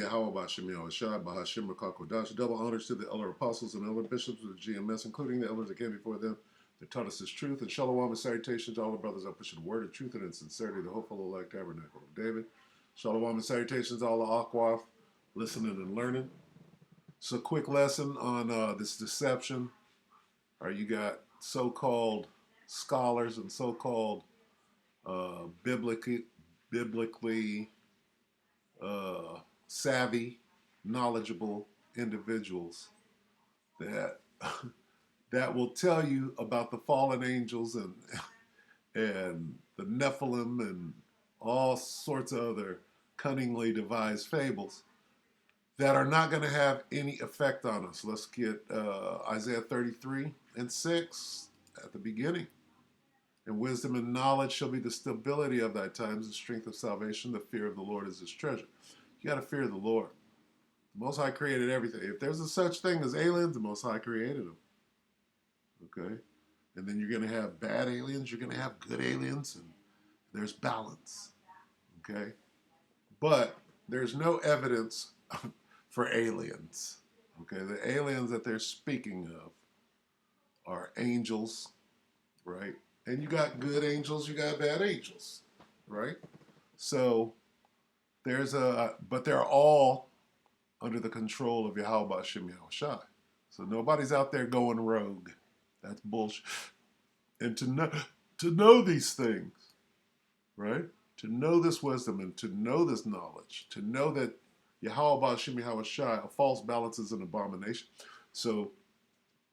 Yahweh Bashem Yahushua, Bahashim Rakakodash. Double honors to the elder apostles and elder bishops of the GMS, including the elders that came before them, that taught us this truth. And shalom and salutations to all the brothers that push the word of truth and in sincerity, the hopeful elect tabernacle of David. Shalom and salutations to all the Akwaf listening and learning. So, quick lesson on this deception. You got so-called scholars and so-called biblically savvy, knowledgeable individuals that that will tell you about the fallen angels and the Nephilim and all sorts of other cunningly devised fables that are not going to have any effect on us. Let's get Isaiah 33 and 6 at the beginning. And wisdom and knowledge shall be the stability of thy times, the strength of salvation. The fear of the Lord is his treasure. You got to fear the Lord. The Most High created everything. If there's a such thing as aliens, the Most High created them. Okay? And then you're going to have bad aliens, you're going to have good aliens, and there's balance. Okay? But there's no evidence for aliens. Okay? The aliens that they're speaking of are angels, right? And you got good angels, you got bad angels, right? So but they're all under the control of Yahweh Bashem Yahushua. So nobody's out there going rogue. That's bullshit. And to know these things, right? To know this wisdom and to know this knowledge, to know that Yahweh Bashem Yahushua, a false balance is an abomination. So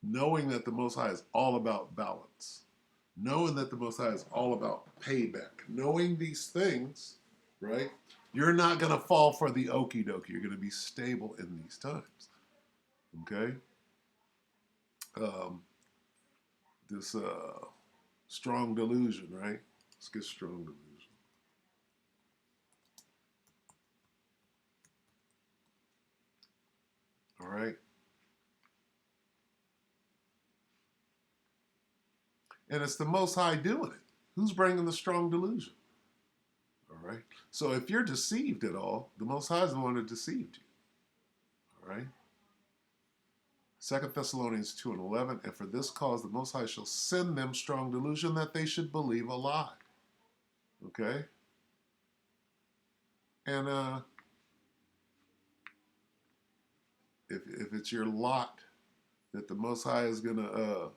knowing that the Most High is all about balance, knowing that the Most High is all about payback, knowing these things, right? You're not going to fall for the okie dokie. You're going to be stable in these times. Okay? This strong delusion, right? Let's get strong delusion. All right? And it's the Most High doing it. Who's bringing the strong delusion? All right? So if you're deceived at all, the Most High is the one that deceived you. All right? 2 Thessalonians 2 and 11, and for this cause the Most High shall send them strong delusion that they should believe a lie. Okay? And if it's your lot that the Most High is going to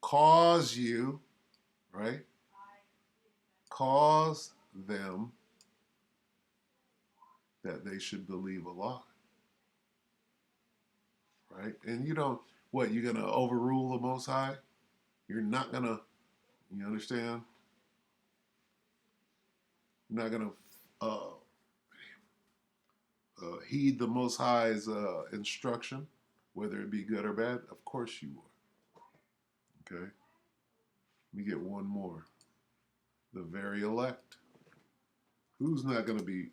cause you, right? Cause them that they should believe a lie. Right? And you don't, what, you're going to overrule the Most High? You're not going to, you understand? You're not going to heed the Most High's instruction, whether it be good or bad? Of course you will. Okay? Let me get one more. The very elect. Who's not going to be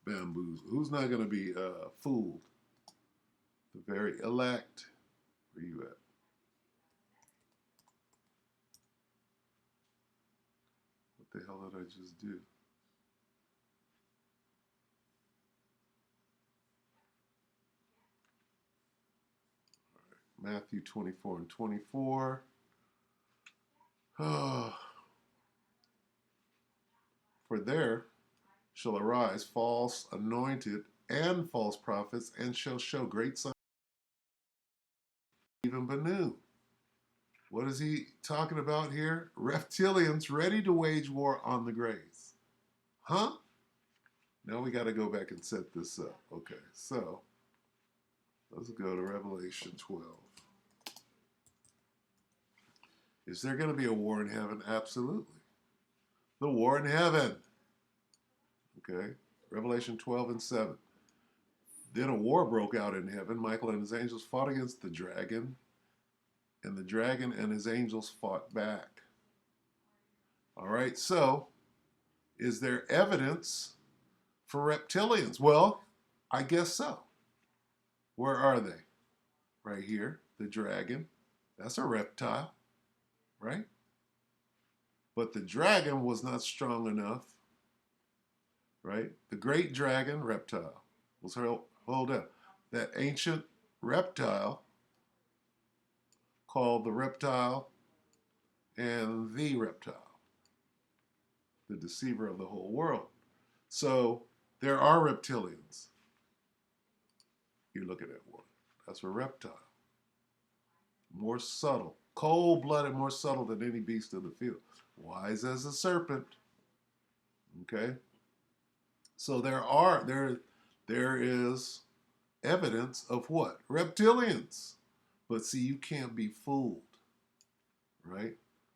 bamboozled? Who's not going to be fooled? The very elect. Where you at? What the hell did I just do? All right. Matthew 24 and 24. Oh. For there shall arise false anointed and false prophets, and shall show great signs, even Banu. What is he talking about here? Reptilians ready to wage war on the grays. Huh? Now we got to go back and set this up. Okay, so let's go to Revelation 12. Is there going to be a war in heaven? Absolutely. The war in heaven. Okay, Revelation 12 and 7. Then a war broke out in heaven. Michael and his angels fought against the dragon, and the dragon and his angels fought back. All right, so is there evidence for reptilians? Well, I guess so. Where are they? Right here, the dragon. That's a reptile, right? But the dragon was not strong enough right? The great dragon reptile was hold up. That ancient reptile called the reptile and the reptile, the deceiver of the whole world. So there are reptilians. You look at that one. That's a reptile. More subtle, cold-blooded, more subtle than any beast of the field. Wise as a serpent. Okay? So there is evidence of what? Reptilians. But see, you can't be fooled, right?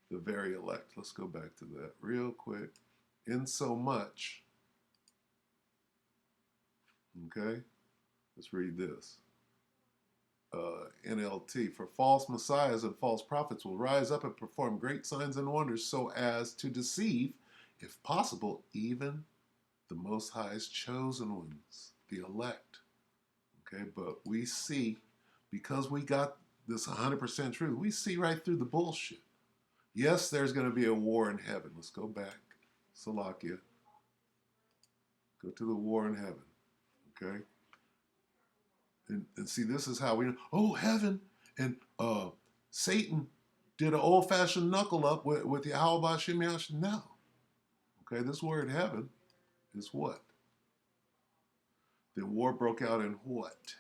The very elect. Let's go back to that real quick. In so much, okay? Let's read this. NLT, for false messiahs and false prophets will rise up and perform great signs and wonders so as to deceive, if possible, even the Most High's chosen ones, the elect. Okay, but we see, because we got this 100% truth, we see right through the bullshit. Yes, there's going to be a war in heaven. Let's go back. Salakia. Go to the war in heaven. Okay? And see, this is how we know. Oh, heaven. And Satan did an old-fashioned knuckle up with Yahweh Shem Yash. No. Okay, this word heaven is what? The war broke out in what?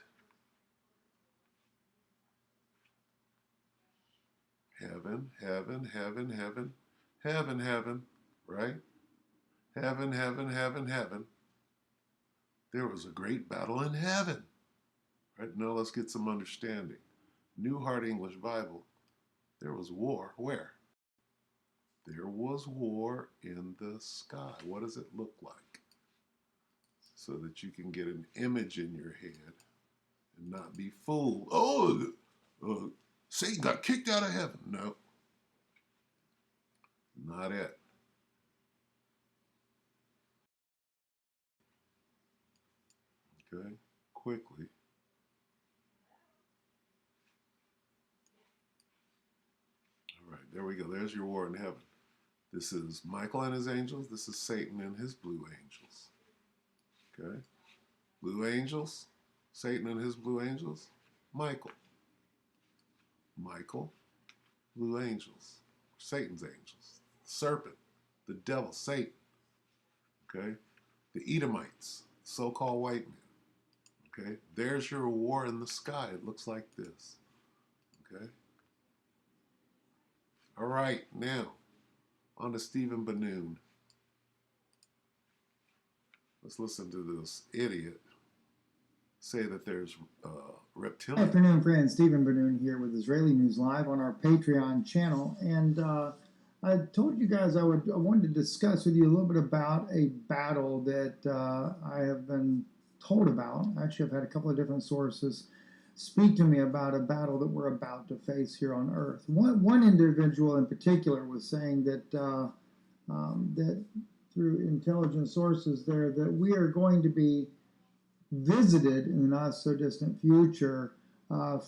Heaven, heaven, heaven, heaven, heaven, heaven, right? Heaven, heaven, heaven, heaven. There was a great battle in heaven. Right, now let's get some understanding. New Heart English Bible. There was war. Where? There was war in the sky. What does it look like? So that you can get an image in your head and not be fooled. Oh, Satan got kicked out of heaven. No, not it. Okay, quickly. All right, there we go. There's your war in heaven. This is Michael and his angels. This is Satan and his blue angels. Okay, blue angels, Satan and his blue angels. Michael, blue angels, Satan's angels. Serpent, the devil, Satan. Okay, the Edomites, so-called white men. Okay, there's your war in the sky. It looks like this. Okay. All right, now on to Stephen Banoon. Let's listen to this idiot say that there's reptilians. Good afternoon, friends. Stephen Banoon here with Israeli News Live on our Patreon channel. And I told you guys I wanted to discuss with you a little bit about a battle that I have been told about. Actually, I've had a couple of different sources speak to me about a battle that we're about to face here on Earth. One individual in particular was saying that that through intelligence sources there that we are going to be visited in the not so distant future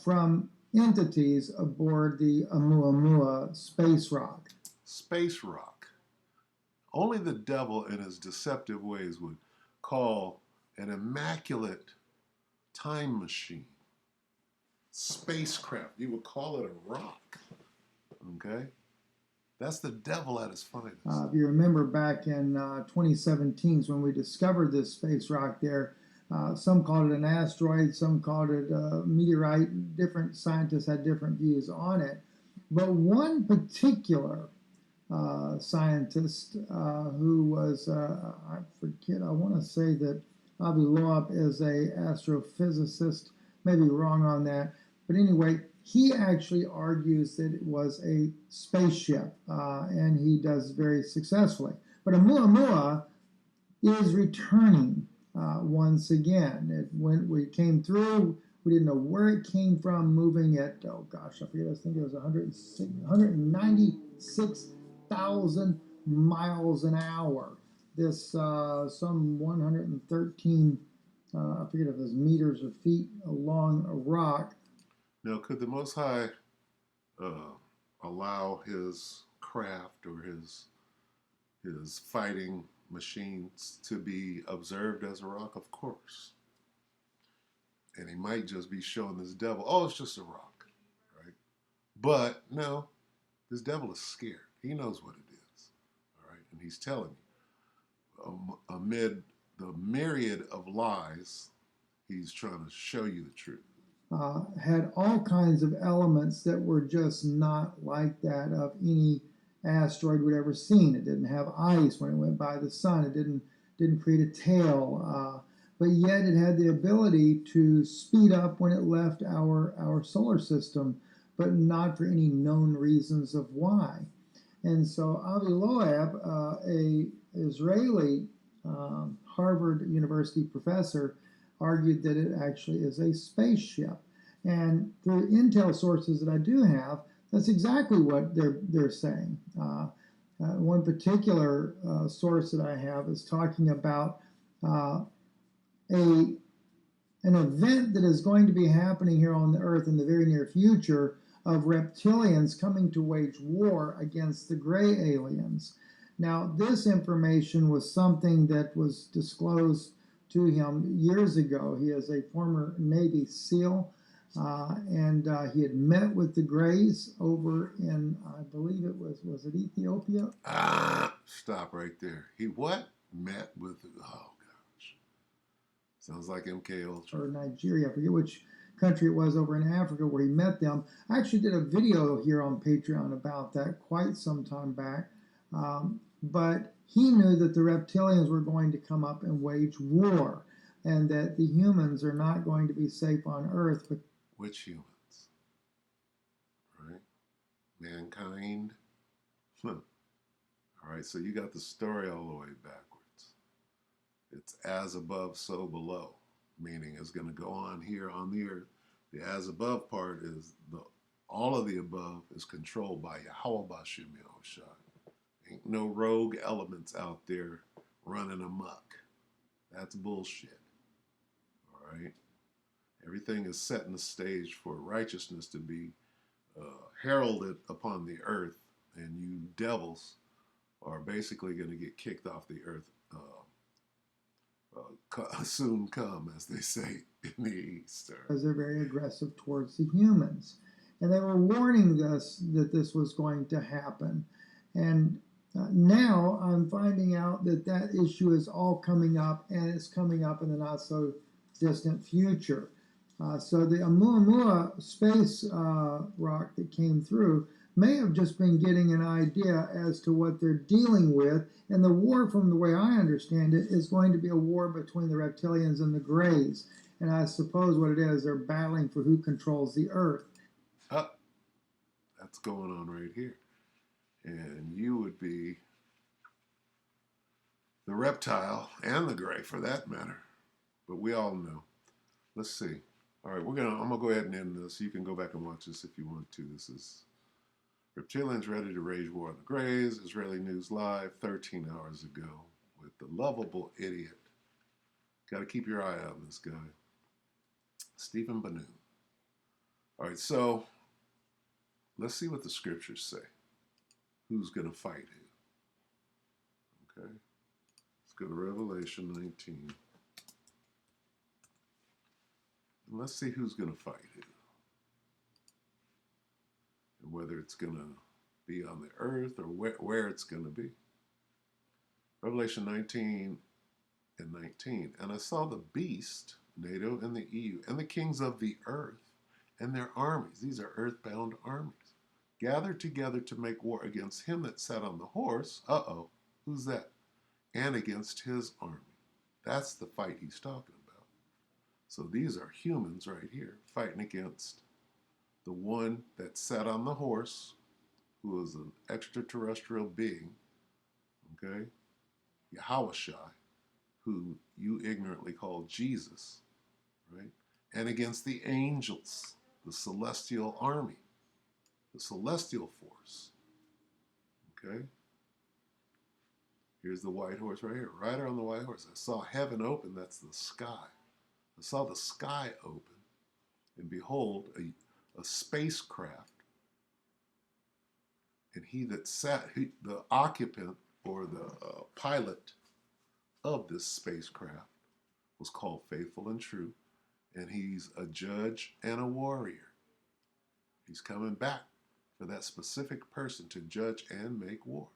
from entities aboard the Oumuamua space rock. Space rock. Only the devil in his deceptive ways would call an immaculate time machine spacecraft. You would call it a rock. Okay? That's the devil at his finest. If you remember back in 2017 when we discovered this space rock there, some called it an asteroid, some called it a meteorite. Different scientists had different views on it. But one particular scientist who was, I forget, I want to say that Avi Loeb is a astrophysicist, maybe wrong on that. But anyway, he actually argues that it was a spaceship, and he does very successfully. But Oumuamua is returning once again. We came through, we didn't know where it came from, moving at, oh gosh, I forget, I think it was 196,000 miles an hour. This, some 113, I forget if it was meters or feet along a rock. Now, could the Most High allow his craft or his fighting machines to be observed as a rock? Of course. And he might just be showing this devil, oh, it's just a rock, right? But no, this devil is scared. He knows what it is, all right? And he's telling you, amid the myriad of lies, he's trying to show you the truth. Had all kinds of elements that were just not like that of any asteroid we'd ever seen. It didn't have ice when it went by the sun. It didn't create a tail, but yet it had the ability to speed up when it left our solar system, but not for any known reasons of why. And so Avi Loeb, a Israeli Harvard University professor, argued that it actually is a spaceship. And through intel sources that I do have, that's exactly what they're saying. One particular source that I have is talking about an event that is going to be happening here on the Earth in the very near future of reptilians coming to wage war against the gray aliens. Now, this information was something that was disclosed to him years ago. He is a former Navy SEAL, and he had met with the Greys over in, I believe it was it Ethiopia? Stop right there. He what? Met with, oh gosh. Sounds like MK Ultra. Or Nigeria. I forget which country it was over in Africa where he met them. I actually did a video here on Patreon about that quite some time back. But he knew that the reptilians were going to come up and wage war, and that the humans are not going to be safe on Earth. But which humans? Right? Mankind? All right, so you got the story all the way backwards. It's as above, so below, meaning it's going to go on here on the earth. The as above part is all of the above is controlled by Yahweh Bashim Yahushua. Ain't no rogue elements out there running amok. That's bullshit. All right? Everything is setting the stage for righteousness to be heralded upon the earth, and you devils are basically going to get kicked off the earth soon come, as they say in the East. Because they're very aggressive towards the humans. And they were warning us that this was going to happen. And now I'm finding out that that issue is all coming up, and it's coming up in the not so distant future. So the Oumuamua space rock that came through may have just been getting an idea as to what they're dealing with. And the war, from the way I understand it, is going to be a war between the reptilians and the Greys. And I suppose what it is, they're battling for who controls the Earth. That's going on right here. And you would be the reptile and the gray, for that matter. But we all know. Let's see. All right, I'm gonna go ahead and end this. You can go back and watch this if you want to. This is Reptilians Ready to Rage War on the Greys, Israeli News Live, 13 hours ago, with the lovable idiot. Got to keep your eye on this guy, Stephen Banoon. All right, so let's see what the scriptures say. Who's going to fight who? Okay, let's go to Revelation 19. And let's see who's going to fight who. And whether it's going to be on the earth or where it's going to be. Revelation 19 and 19. And I saw the beast, NATO and the EU, and the kings of the earth and their armies. These are earthbound armies. Gathered together to make war against him that sat on the horse. Uh-oh, who's that? And against his army. That's the fight he's talking about. So these are humans right here fighting against the one that sat on the horse, who is an extraterrestrial being, okay? Yahushua, who you ignorantly call Jesus, right? And against the angels, the celestial army, the celestial force, okay? Here's the white horse right here. Rider on the white horse. I saw heaven open. That's the sky. I saw the sky open. And behold, a spacecraft. And he that sat, the occupant or the pilot of this spacecraft was called Faithful and True, and he's a judge and a warrior. He's coming back for that specific person to judge and make war.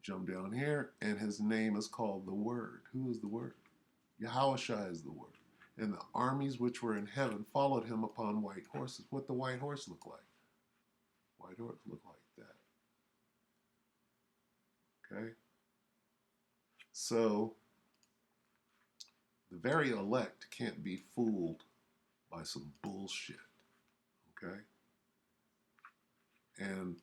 Jump down here, and his name is called the Word. Who is the Word? Yahushua is the Word. And the armies which were in heaven followed him upon white horses. What the white horse look like? White horse look like that. Okay? So, the very elect can't be fooled by some bullshit. Okay? And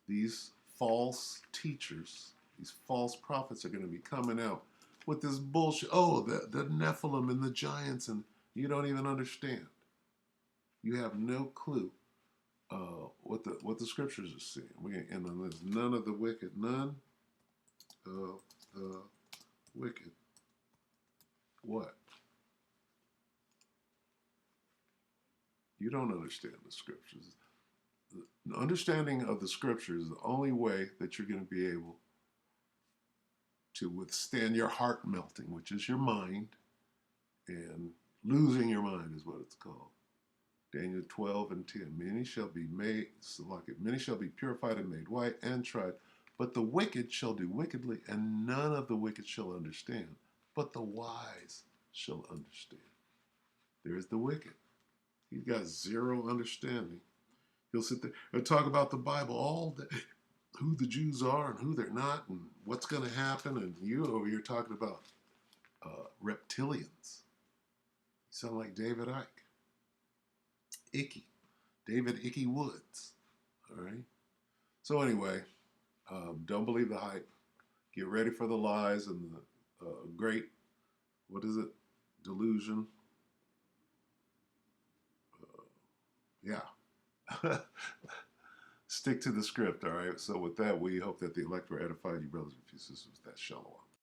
these false teachers, these false prophets are going to be coming out with this bullshit. Oh, the Nephilim and the giants, and you don't even understand. You have no clue what the scriptures are saying. We're going to end on this. None of the wicked, none of the wicked. What? You don't understand the scriptures. The understanding of the scriptures is the only way that you're going to be able to withstand your heart melting, which is your mind, and losing your mind is what it's called. Daniel 12 and 10. Many shall be made, many shall be purified and made white and tried, but the wicked shall do wickedly, and none of the wicked shall understand, but the wise shall understand. There's the wicked. He's got zero understanding. He'll sit there and talk about the Bible all day, who the Jews are and who they're not, and what's going to happen, and you over here talking about reptilians. You sound like David Icke. Icky. David Icky Woods. All right? So anyway, don't believe the hype. Get ready for the lies and the great, what is it? Delusion. Yeah. Stick to the script, all right? So with that, we hope that the elect were edified, you brothers and sisters. That's shalom.